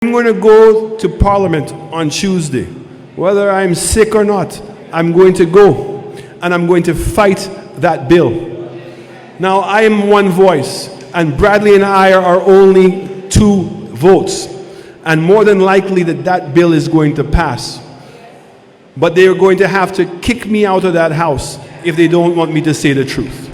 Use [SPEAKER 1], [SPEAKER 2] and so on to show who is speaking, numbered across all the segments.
[SPEAKER 1] I'm going to go to Parliament on Tuesday. Whether I'm sick or not, I'm going to go and I'm going to fight that bill. Now, I am one voice, and Bradley and I are only 2 votes, and more than likely that bill is going to pass. But they are going to have to kick me out of that house if they don't want me to say the truth.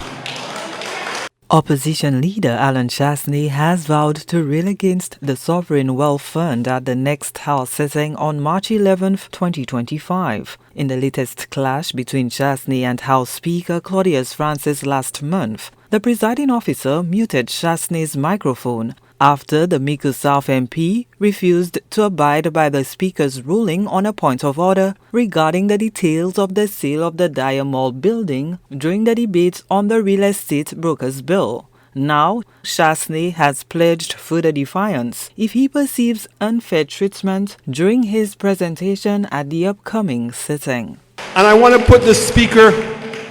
[SPEAKER 2] Opposition leader Allen Chastanet has vowed to rail against the Sovereign Wealth Fund at the next House sitting on March 11, 2025. In the latest clash between Chastanet and House Speaker Claudius Francis last month, the presiding officer muted Chastanet's microphone after the Mico South MP refused to abide by the Speaker's ruling on a point of order regarding the details of the sale of the Dyer Mall building during the debate on the Real Estate Brokers Bill. Now, Chastanet has pledged further defiance if he perceives unfair treatment during his presentation at the upcoming sitting.
[SPEAKER 1] And I want to put the Speaker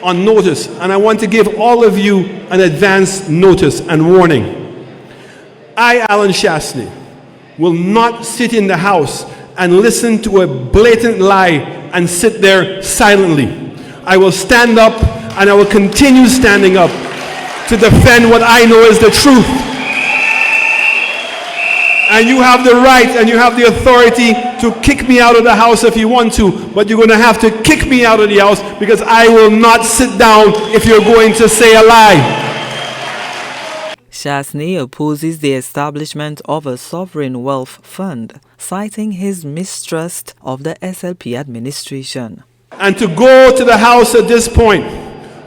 [SPEAKER 1] on notice, and I want to give all of you an advance notice and warning. I, Allen Chastanet, will not sit in the House and listen to a blatant lie and sit there silently. I will stand up, and I will continue standing up to defend what I know is the truth. And you have the right and you have the authority to kick me out of the House if you want to, but you're going to have to kick me out of the House because I will not sit down if you're going to say a lie.
[SPEAKER 2] Chastanet opposes the establishment of a sovereign wealth fund, citing his mistrust of the SLP administration.
[SPEAKER 1] And to go to the House at this point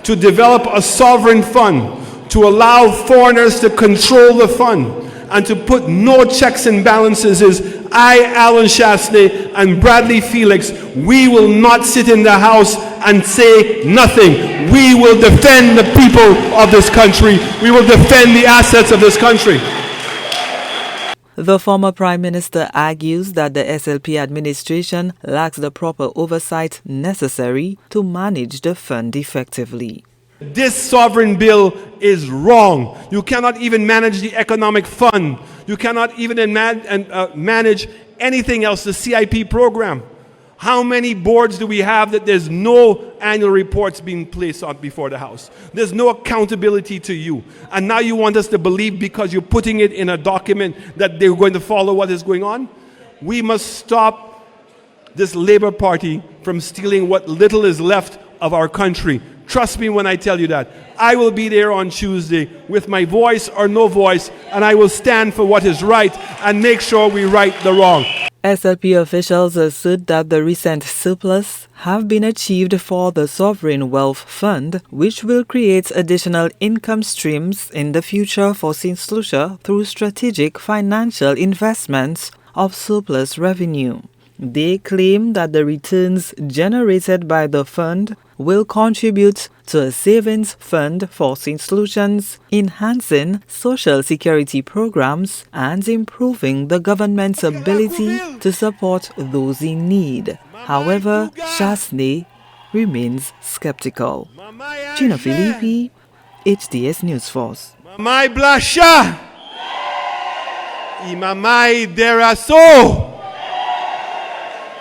[SPEAKER 1] to develop a sovereign fund, to allow foreigners to control the fund, and to put no checks and balances is I, Allen Chastanet, and Bradley Felix, we will not sit in the House and say nothing. We will defend the people of this country. We will defend the assets of this country.
[SPEAKER 2] The former Prime Minister argues that the SLP administration lacks the proper oversight necessary to manage the fund effectively.
[SPEAKER 1] This sovereign bill is wrong. You cannot even manage the economic fund. You cannot even manage anything else, the CIP program. How many boards do we have that there's no annual reports being placed on before the House? There's no accountability to you. And now you want us to believe because you're putting it in a document that they're going to follow what is going on? We must stop this Labour Party from stealing what little is left of our country. Trust me when I tell you that. I will be there on Tuesday with my voice or no voice, and I will stand for what is right and make sure we right the wrong.
[SPEAKER 2] SLP officials assert that the recent surplus have been achieved for the Sovereign Wealth Fund, which will create additional income streams in the future for Saint Lucia through strategic financial investments of surplus revenue. They claim that the returns generated by the fund will contribute to a savings fund for Saint Lucians, enhancing social security programs and improving the government's ability to support those in need. However, Chastanet remains skeptical. Gina Filippi, HDS News Force.
[SPEAKER 1] Mamay blasha! Imamay deraso!